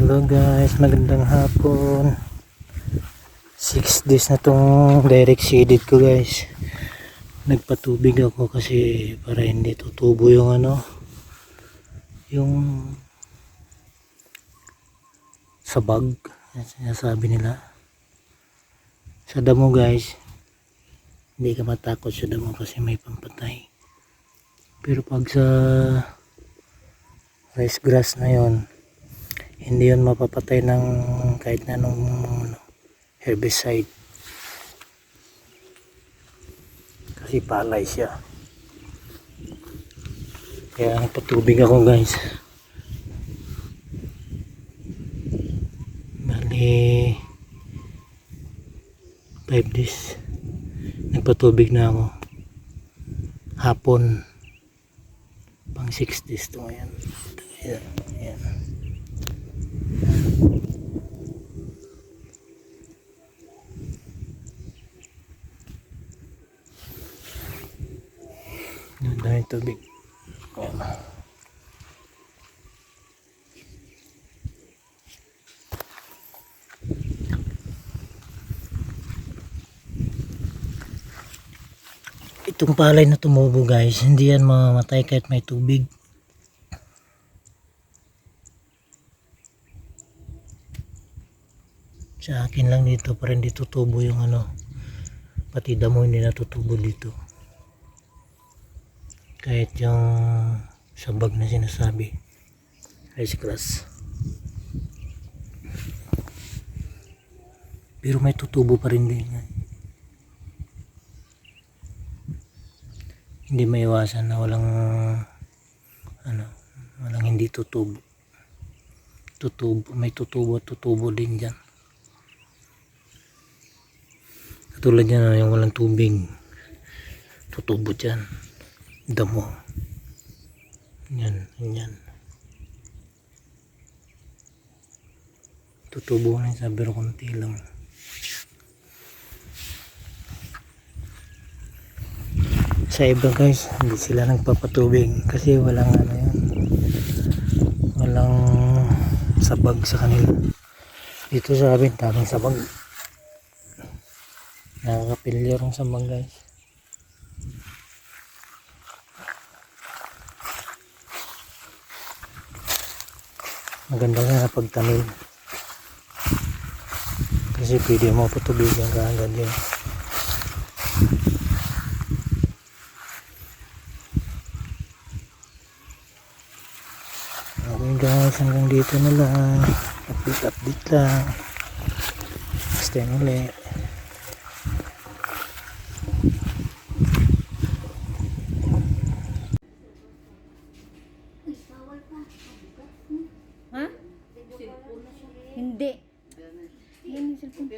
Hello guys, magandang hapon. 6 days na tong direct seeded ko guys. Nagpatubig ako kasi para hindi tutubo yung yung sabag, sinasabi nila. Sa damo guys, hindi ka matakot sa damo kasi may pampatay. Pero pag sa rice grass na yon, hindi yun mapapatay ng kahit na anong herbicide kasi palay siya. Kaya nagpatubig ako guys. Bali 5 days nagpatubig na ako. Hapon pang 6 days to ngayon. Ayan. Dahil tubig. Ayan. Itong palay na tumubo guys, hindi yan mamamatay kahit may tubig. Sa akin lang dito para hindi tutubo yung pati damo hindi natutubo dito. Kahit yung sabag na sinasabi, rice grass. Pero may tutubo pa rin din yan. Hindi maiwasan na walang hindi tutubo. May tutubo din dyan. Katulad yan yung walang tubig, tutubo dyan. Damo. Yan. Tutubo na yung pero konti lang. Sa iba guys, hindi sila nagpapatubig kasi walang walang sabag sa kanila. Dito sa amin, daming sabag. Nakakapilyo rin sabag guys. Maganda nga pagtanim kasi pwede mo patubigan ka agad yun. Okay guys, hanggang dito na lang. Update lang. Stay ulit. Ha? Hindi. Yan yung cellphone.